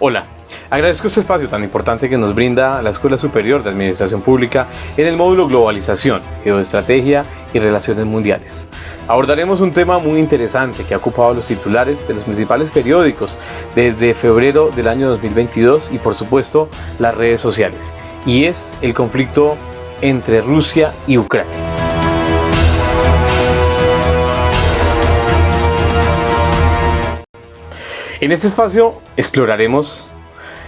Hola, agradezco este espacio tan importante que nos brinda la Escuela Superior de Administración Pública en el módulo Globalización, Geoestrategia y Relaciones Mundiales. Abordaremos un tema muy interesante que ha ocupado los titulares de los principales periódicos desde febrero del año 2022 y por supuesto las redes sociales, y es el conflicto entre Rusia y Ucrania. En este espacio exploraremos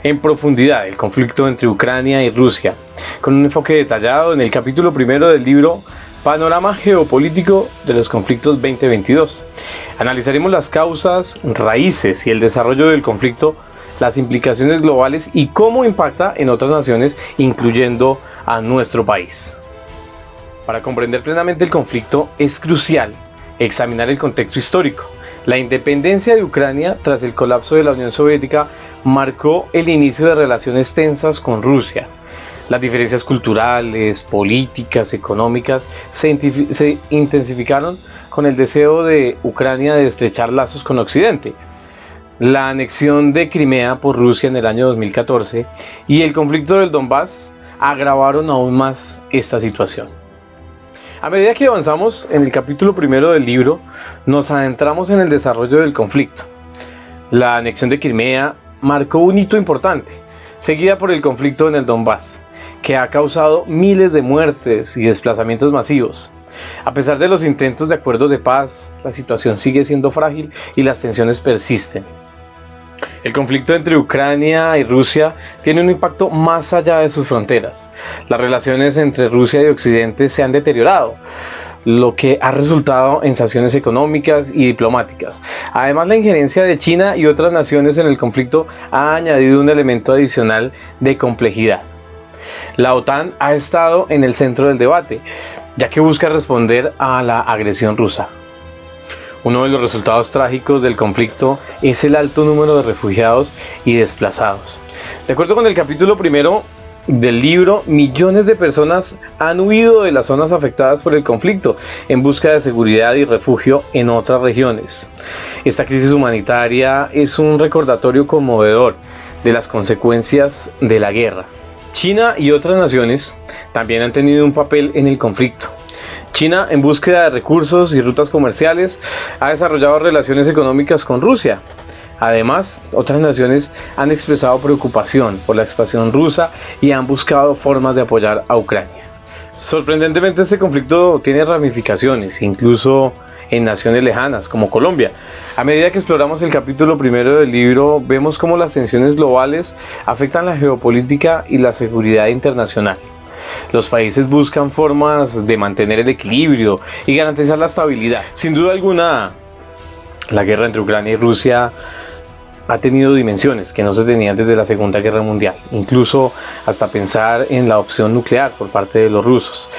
en profundidad el conflicto entre Ucrania y Rusia, con un enfoque detallado en el capítulo primero del libro Panorama Geopolítico de los Conflictos 2022. Analizaremos las causas, raíces y el desarrollo del conflicto, las implicaciones globales y cómo impacta en otras naciones, incluyendo a nuestro país. Para comprender plenamente el conflicto es crucial examinar el contexto histórico. La independencia de Ucrania tras el colapso de la Unión Soviética marcó el inicio de relaciones tensas con Rusia. Las diferencias culturales, políticas, económicas se intensificaron con el deseo de Ucrania de estrechar lazos con Occidente. La anexión de Crimea por Rusia en el año 2014 y el conflicto del Donbass agravaron aún más esta situación. A medida que avanzamos en el capítulo primero del libro, nos adentramos en el desarrollo del conflicto. La anexión de Crimea marcó un hito importante, seguida por el conflicto en el Donbass, que ha causado miles de muertes y desplazamientos masivos. A pesar de los intentos de acuerdos de paz, la situación sigue siendo frágil y las tensiones persisten. El conflicto entre Ucrania y Rusia tiene un impacto más allá de sus fronteras. Las relaciones entre Rusia y Occidente se han deteriorado, lo que ha resultado en sanciones económicas y diplomáticas. Además, la injerencia de China y otras naciones en el conflicto ha añadido un elemento adicional de complejidad. La OTAN ha estado en el centro del debate, ya que busca responder a la agresión rusa. Uno de los resultados trágicos del conflicto es el alto número de refugiados y desplazados. De acuerdo con el capítulo primero del libro, millones de personas han huido de las zonas afectadas por el conflicto en busca de seguridad y refugio en otras regiones. Esta crisis humanitaria es un recordatorio conmovedor de las consecuencias de la guerra. China y otras naciones también han tenido un papel en el conflicto. China, en búsqueda de recursos y rutas comerciales, ha desarrollado relaciones económicas con Rusia. Además, otras naciones han expresado preocupación por la expansión rusa y han buscado formas de apoyar a Ucrania. Sorprendentemente, este conflicto tiene ramificaciones, incluso en naciones lejanas, como Colombia. A medida que exploramos el capítulo primero del libro, vemos cómo las tensiones globales afectan la geopolítica y la seguridad internacional. Los países buscan formas de mantener el equilibrio y garantizar la estabilidad. Sin duda alguna, la guerra entre Ucrania y Rusia ha tenido dimensiones que no se tenían desde la Segunda Guerra Mundial, incluso hasta pensar en la opción nuclear por parte de los rusos.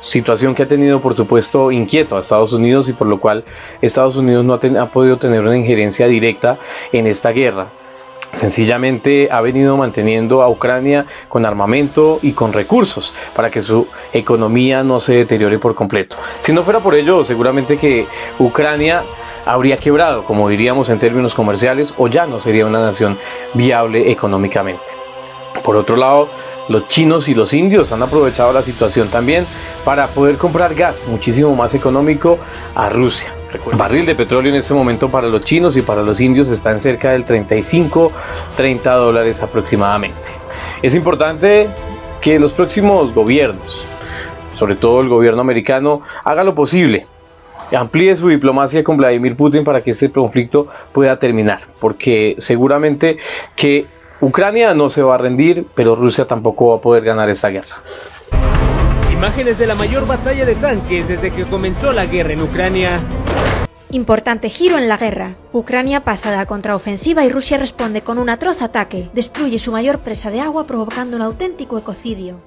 Situación que ha tenido, por supuesto, inquieto a Estados Unidos y por lo cual Estados Unidos no ha podido tener una injerencia directa en esta guerra. Sencillamente ha venido manteniendo a Ucrania con armamento y con recursos para que su economía no se deteriore por completo. Si no fuera por ello, seguramente que Ucrania habría quebrado, como diríamos en términos comerciales, o ya no sería una nación viable económicamente. Por otro lado, los chinos y los indios han aprovechado la situación también para poder comprar gas muchísimo más económico a Rusia. El barril de petróleo en este momento para los chinos y para los indios está en cerca del $35-30 aproximadamente. Es importante que los próximos gobiernos, sobre todo el gobierno americano, haga lo posible, amplíe su diplomacia con Vladimir Putin para que este conflicto pueda terminar, porque seguramente que Ucrania no se va a rendir, pero Rusia tampoco va a poder ganar esta guerra. Imágenes de la mayor batalla de tanques desde que comenzó la guerra en Ucrania. Importante giro en la guerra. Ucrania pasa de la contraofensiva y Rusia responde con un atroz ataque. Destruye su mayor presa de agua provocando un auténtico ecocidio.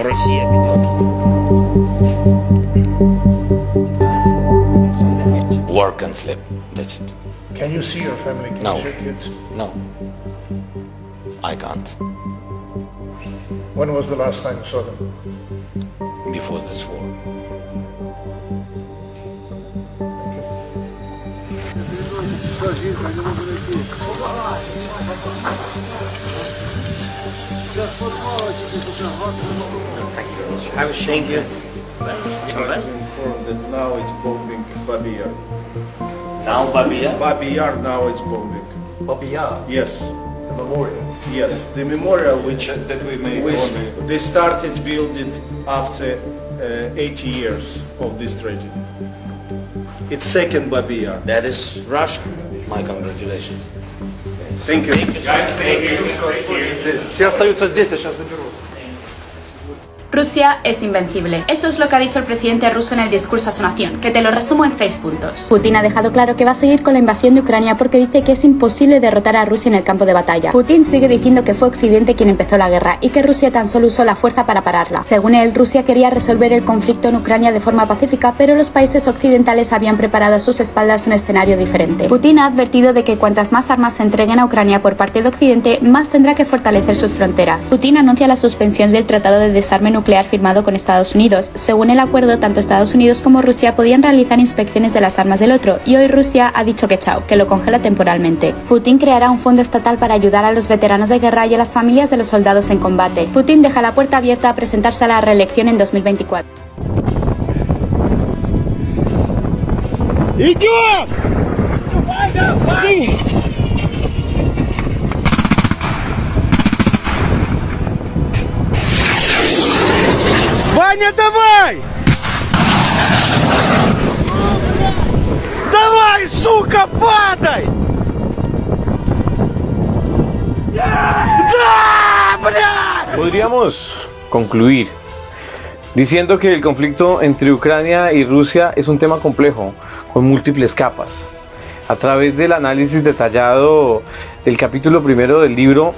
Work and sleep. That's it. Can you see your family? Can No. you see your kids? No. I can't. When was the last time you saw them? Before this war. Що жінка не може знайти? Thank you. Informed that now it's bombing Babi Yar. Now Babia? Babi Yar now it's bombing. Babi Yar, Yes, the memorial. yes. The memorial which That we made they started building after 80 years of this tragedy. It's second Babi Yar. That is Russia. My congratulations. Thank you. Все остаются здесь, я сейчас заберу. Rusia es invencible. Eso es lo que ha dicho el presidente ruso en el discurso a su nación, que te lo resumo en 6 puntos. Putin ha dejado claro que va a seguir con la invasión de Ucrania porque dice que es imposible derrotar a Rusia en el campo de batalla. Putin sigue diciendo que fue Occidente quien empezó la guerra y que Rusia tan solo usó la fuerza para pararla. Según él, Rusia quería resolver el conflicto en Ucrania de forma pacífica, pero los países occidentales habían preparado a sus espaldas un escenario diferente. Putin ha advertido de que cuantas más armas se entreguen a Ucrania por parte de Occidente, más tendrá que fortalecer sus fronteras. Putin anuncia la suspensión del tratado de desarme nuclear firmado con Estados Unidos. Según el acuerdo, tanto Estados Unidos como Rusia podían realizar inspecciones de las armas del otro, y hoy Rusia ha dicho que chao, que lo congela temporalmente. Putin creará un fondo estatal para ayudar a los veteranos de guerra y a las familias de los soldados en combate. Putin deja la puerta abierta a presentarse a la reelección en 2024. ¡Ваня, давай! ¡Давай, сука, падай! ¡Da, бля! Podríamos concluir diciendo que el conflicto entre Ucrania y Rusia es un tema complejo, con múltiples capas. A través del análisis detallado del capítulo primero del libro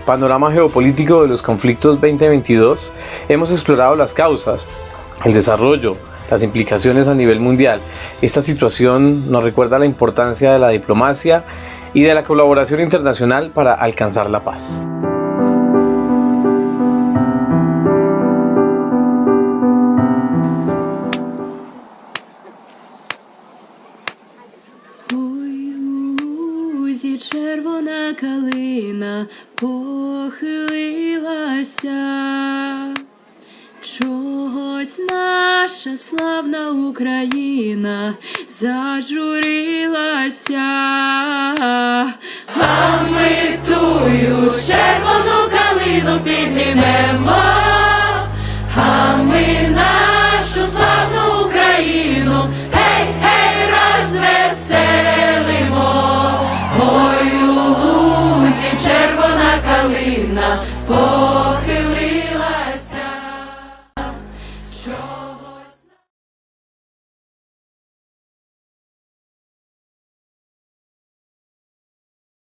Panorama geopolítico de los conflictos 2022, hemos explorado las causas, el desarrollo, las implicaciones a nivel mundial. Esta situación nos recuerda la importancia de la diplomacia y de la colaboración internacional para alcanzar la paz. Червона калина похилилася, чогось наша славна Україна зажурилася, а ми тую червону калину піднімемо, а ми нашу славну Україну, гей, гей, розвеселимо. Ой, у лузі червона калина похилилася.